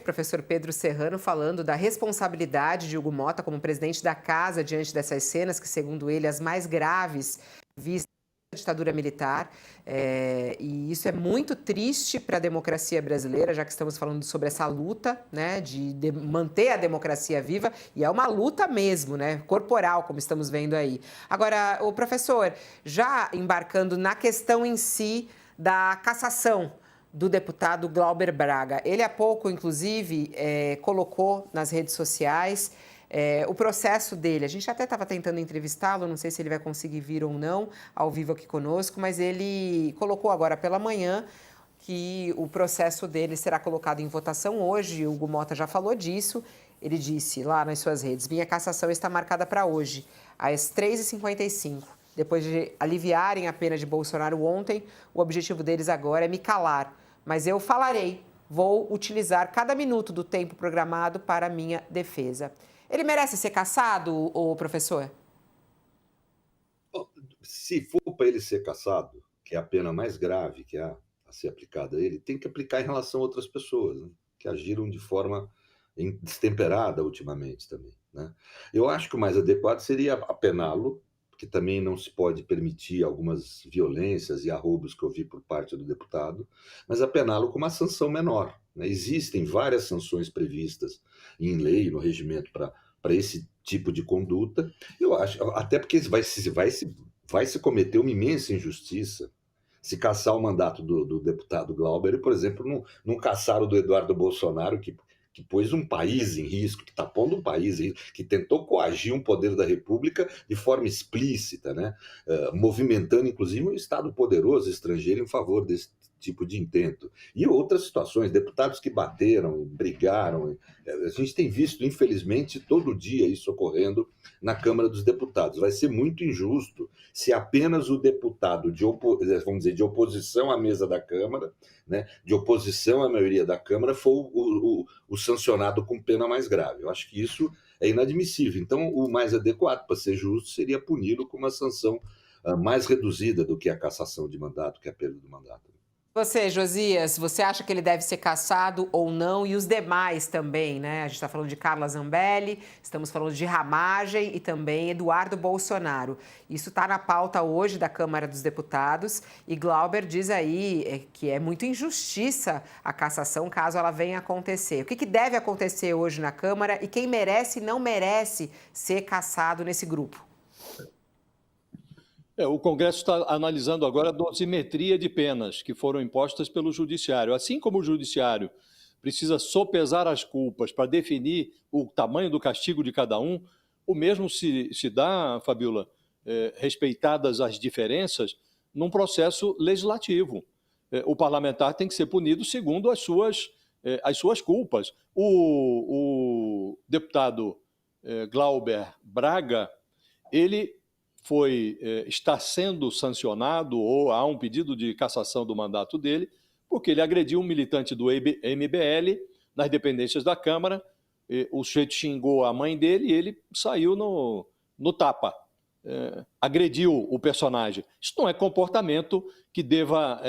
professor Pedro Serrano, falando da responsabilidade de Hugo Motta como presidente da casa diante dessas cenas, que, segundo ele, as mais graves vistas da ditadura militar. E isso é muito triste para a democracia brasileira, já que estamos falando sobre essa luta, né, de manter a democracia viva, e é uma luta mesmo, né, corporal, como estamos vendo aí. Agora, o professor, já embarcando na questão em si da cassação do deputado Glauber Braga. Ele há pouco, inclusive, colocou nas redes sociais o processo dele. A gente até estava tentando entrevistá-lo, não sei se ele vai conseguir vir ou não ao vivo aqui conosco, mas ele colocou agora pela manhã que o processo dele será colocado em votação hoje. O Hugo Motta já falou disso. Ele disse lá nas suas redes: minha cassação está marcada para hoje, às 3h55. Depois de aliviarem a pena de Bolsonaro ontem, o objetivo deles agora é me calar. Mas eu falarei, vou utilizar cada minuto do tempo programado para a minha defesa. Ele merece ser cassado, ô professor? Se for para ele ser cassado, que é a pena mais grave que há a ser aplicada a ele, tem que aplicar em relação a outras pessoas, né, que agiram de forma destemperada ultimamente também, né? Eu acho que o mais adequado seria apená-lo, que também não se pode permitir algumas violências e arroubos que eu vi por parte do deputado, mas apená-lo com uma sanção menor, né? Existem várias sanções previstas em lei, no regimento, para esse tipo de conduta. Eu acho, até porque vai se cometer uma imensa injustiça se caçar o mandato do deputado Glauber, por exemplo, não caçar o do Eduardo Bolsonaro, que pôs um país em risco, que está pondo um país em risco, que tentou coagir um poder da República de forma explícita, né? Movimentando, inclusive, um Estado poderoso estrangeiro em favor desse tipo de intento. E outras situações, deputados que bateram, brigaram. A gente tem visto, infelizmente, todo dia isso ocorrendo na Câmara dos Deputados. Vai ser muito injusto se apenas o deputado vamos dizer, de oposição à mesa da Câmara, né, de oposição à maioria da Câmara, for o sancionado com pena mais grave. Eu acho que isso é inadmissível. Então, o mais adequado, para ser justo, seria puni-lo com uma sanção mais reduzida do que a cassação de mandato, que é a perda do mandato. Você, Josias, você acha que ele deve ser cassado ou não? E os demais também, né? A gente está falando de Carla Zambelli, estamos falando de Ramagem e também Eduardo Bolsonaro. Isso está na pauta hoje da Câmara dos Deputados e Glauber diz aí que é muito injustiça a cassação caso ela venha a acontecer. O que deve acontecer hoje na Câmara e quem merece e não merece ser cassado nesse grupo? O Congresso está analisando agora a dosimetria de penas que foram impostas pelo Judiciário. Assim como o Judiciário precisa sopesar as culpas para definir o tamanho do castigo de cada um, o mesmo se dá, Fabiola, respeitadas as diferenças, num processo legislativo. O parlamentar tem que ser punido segundo as suas culpas. O deputado Glauber Braga, ele está sendo sancionado ou há um pedido de cassação do mandato dele porque ele agrediu um militante do MBL nas dependências da Câmara, o sujeito xingou a mãe dele e ele saiu no tapa, agrediu o personagem. Isso não é comportamento que deva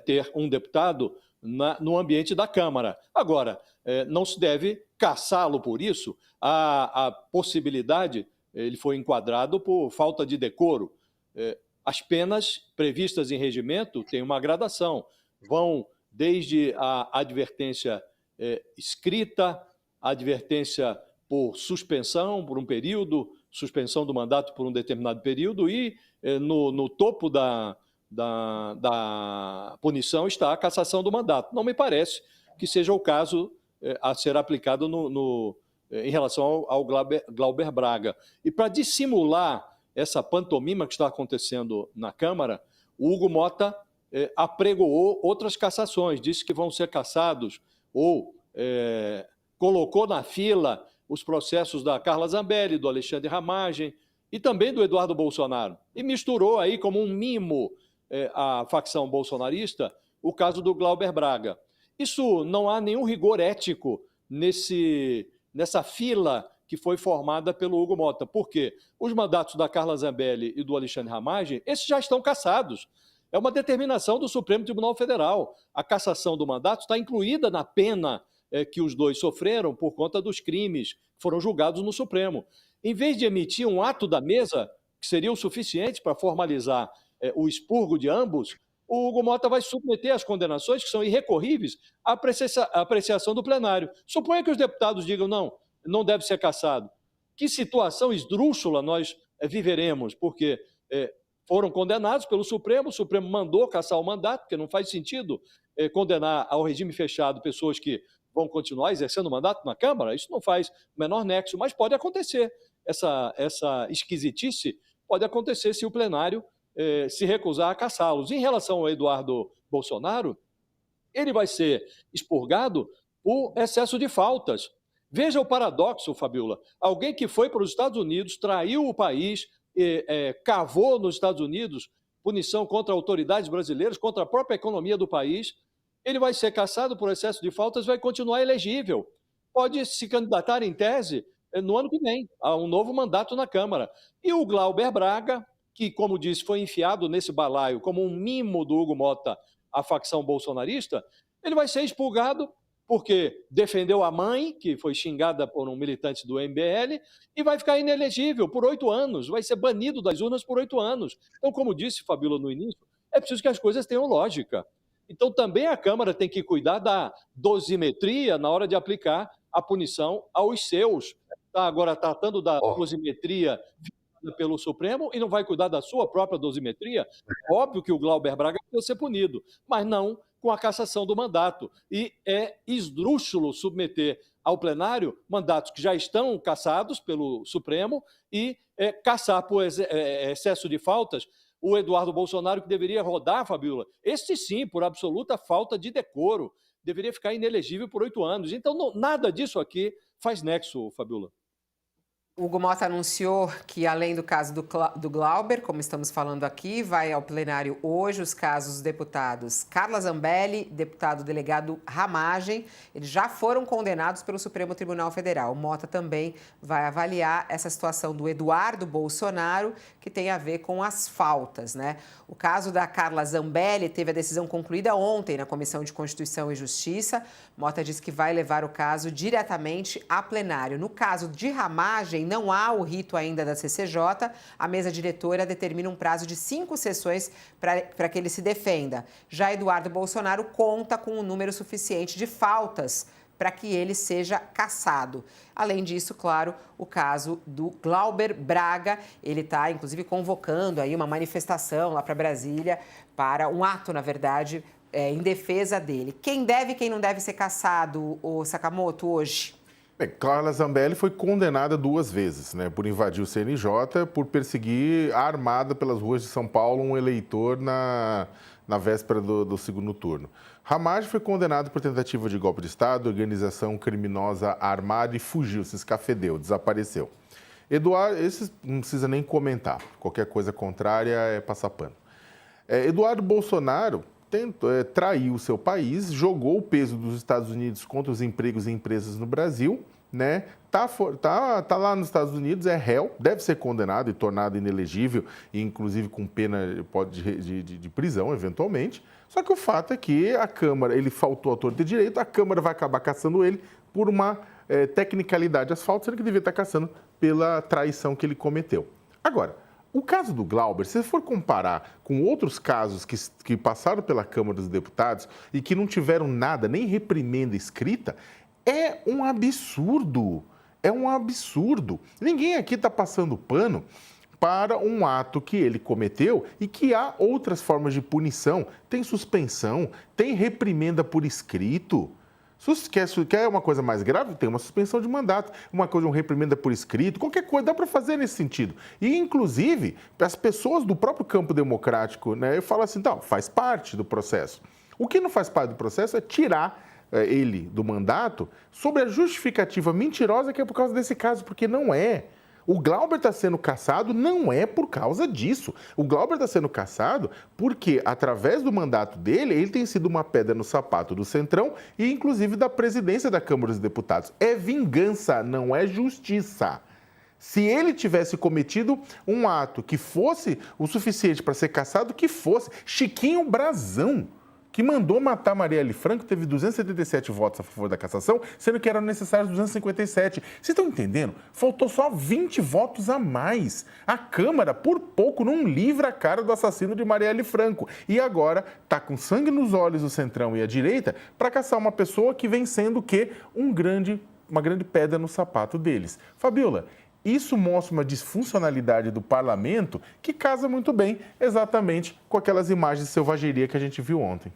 ter um deputado no ambiente da Câmara. Agora, não se deve cassá-lo por isso. A possibilidade... Ele foi enquadrado por falta de decoro. As penas previstas em regimento têm uma gradação. Vão desde a advertência escrita, a advertência por suspensão por um período, suspensão do mandato por um determinado período e no topo da punição está a cassação do mandato. Não me parece que seja o caso a ser aplicado em relação ao Glauber Braga. E para dissimular essa pantomima que está acontecendo na Câmara, o Hugo Motta apregoou outras cassações, disse que vão ser cassados ou colocou na fila os processos da Carla Zambelli, do Alexandre Ramagem e também do Eduardo Bolsonaro. E misturou aí como um mimo à facção bolsonarista o caso do Glauber Braga. Isso não há nenhum rigor ético nessa fila que foi formada pelo Hugo Motta. Por quê? Os mandatos da Carla Zambelli e do Alexandre Ramagem, esses já estão cassados. É uma determinação do Supremo Tribunal Federal. A cassação do mandato está incluída na pena que os dois sofreram por conta dos crimes que foram julgados no Supremo. Em vez de emitir um ato da mesa, que seria o suficiente para formalizar o expurgo de ambos, o Hugo Mota vai submeter as condenações, que são irrecorríveis, à apreciação do plenário. Suponha que os deputados digam, não deve ser cassado. Que situação esdrúxula nós viveremos, porque foram condenados pelo Supremo, o Supremo mandou cassar o mandato, porque não faz sentido condenar ao regime fechado pessoas que vão continuar exercendo o mandato na Câmara, isso não faz o menor nexo, mas pode acontecer. Essa esquisitice pode acontecer se o plenário se recusar a cassá-los. Em relação ao Eduardo Bolsonaro, ele vai ser expurgado por excesso de faltas. Veja o paradoxo, Fabiola. Alguém que foi para os Estados Unidos, traiu o país, cavou nos Estados Unidos punição contra autoridades brasileiras, contra a própria economia do país, ele vai ser cassado por excesso de faltas e vai continuar elegível. Pode se candidatar, em tese, no ano que vem, a um novo mandato na Câmara. E o Glauber Braga, que, como disse, foi enfiado nesse balaio como um mimo do Hugo Mota à facção bolsonarista, ele vai ser expurgado porque defendeu a mãe, que foi xingada por um militante do MBL, e vai ficar inelegível por 8 anos, vai ser banido das urnas por 8 anos. Então, como disse Fabiola no início, é preciso que as coisas tenham lógica. Então, também a Câmara tem que cuidar da dosimetria na hora de aplicar a punição aos seus. Está agora tratando da dosimetria pelo Supremo e não vai cuidar da sua própria dosimetria? Óbvio que o Glauber Braga vai ser punido, mas não com a cassação do mandato. E é esdrúxulo submeter ao plenário mandatos que já estão cassados pelo Supremo e cassar por excesso de faltas o Eduardo Bolsonaro, que deveria rodar, Fabiola, este sim, por absoluta falta de decoro, deveria ficar inelegível por 8 anos. Então, nada disso aqui faz nexo, Fabiola. O Hugo Mota anunciou que, além do caso do Glauber, como estamos falando aqui, vai ao plenário hoje os casos dos deputados Carla Zambelli, deputado delegado Ramagem. Eles já foram condenados pelo Supremo Tribunal Federal. O Mota também vai avaliar essa situação do Eduardo Bolsonaro, que tem a ver com as faltas, né? O caso da Carla Zambelli teve a decisão concluída ontem na Comissão de Constituição e Justiça. Mota disse que vai levar o caso diretamente a plenário. No caso de Ramagem, não há o rito ainda da CCJ, a mesa diretora determina um prazo de 5 sessões para que ele se defenda. Já Eduardo Bolsonaro conta com um número suficiente de faltas para que ele seja cassado. Além disso, claro, o caso do Glauber Braga, ele está, inclusive, convocando aí uma manifestação lá para Brasília para um ato, na verdade, em defesa dele. Quem deve e quem não deve ser cassado, o Sakamoto, hoje? Bem, Carla Zambelli foi condenada 2 vezes, né, por invadir o CNJ, por perseguir armada pelas ruas de São Paulo um eleitor na véspera do segundo turno. Ramagem foi condenado por tentativa de golpe de Estado, organização criminosa armada e fugiu, se escafedeu, desapareceu. Eduardo, esse não precisa nem comentar, qualquer coisa contrária é passar pano. Eduardo Bolsonaro traiu o seu país, jogou o peso dos Estados Unidos contra os empregos e empresas no Brasil, né? Tá lá nos Estados Unidos, é réu, deve ser condenado e tornado inelegível, e inclusive com pena de prisão, eventualmente. Só que o fato é que a Câmara, ele faltou ao torto de direito, a Câmara vai acabar caçando ele por uma tecnicalidade asfalto, sendo que devia estar caçando pela traição que ele cometeu. Agora, o caso do Glauber, se você for comparar com outros casos que passaram pela Câmara dos Deputados e que não tiveram nada, nem reprimenda escrita, é um absurdo. É um absurdo. Ninguém aqui está passando pano para um ato que ele cometeu e que há outras formas de punição. Tem suspensão, tem reprimenda por escrito. Quer uma coisa mais grave? Tem uma suspensão de mandato, uma reprimenda por escrito, qualquer coisa, dá para fazer nesse sentido. E, inclusive, as pessoas do próprio campo democrático, né, falam assim, então, faz parte do processo. O que não faz parte do processo é tirar ele do mandato sobre a justificativa mentirosa que é por causa desse caso, porque não é. O Glauber está sendo cassado não é por causa disso. O Glauber está sendo cassado porque, através do mandato dele, ele tem sido uma pedra no sapato do Centrão e, inclusive, da presidência da Câmara dos Deputados. É vingança, não é justiça. Se ele tivesse cometido um ato que fosse o suficiente para ser cassado, que fosse Chiquinho Brazão, que mandou matar Marielle Franco, teve 277 votos a favor da cassação, sendo que eram necessários 257. Vocês estão entendendo? Faltou só 20 votos a mais. A Câmara, por pouco, não livra a cara do assassino de Marielle Franco. E agora está com sangue nos olhos o Centrão e a direita para caçar uma pessoa que vem sendo o quê? Uma grande pedra no sapato deles. Fabiola, isso mostra uma disfuncionalidade do parlamento que casa muito bem exatamente com aquelas imagens de selvageria que a gente viu ontem.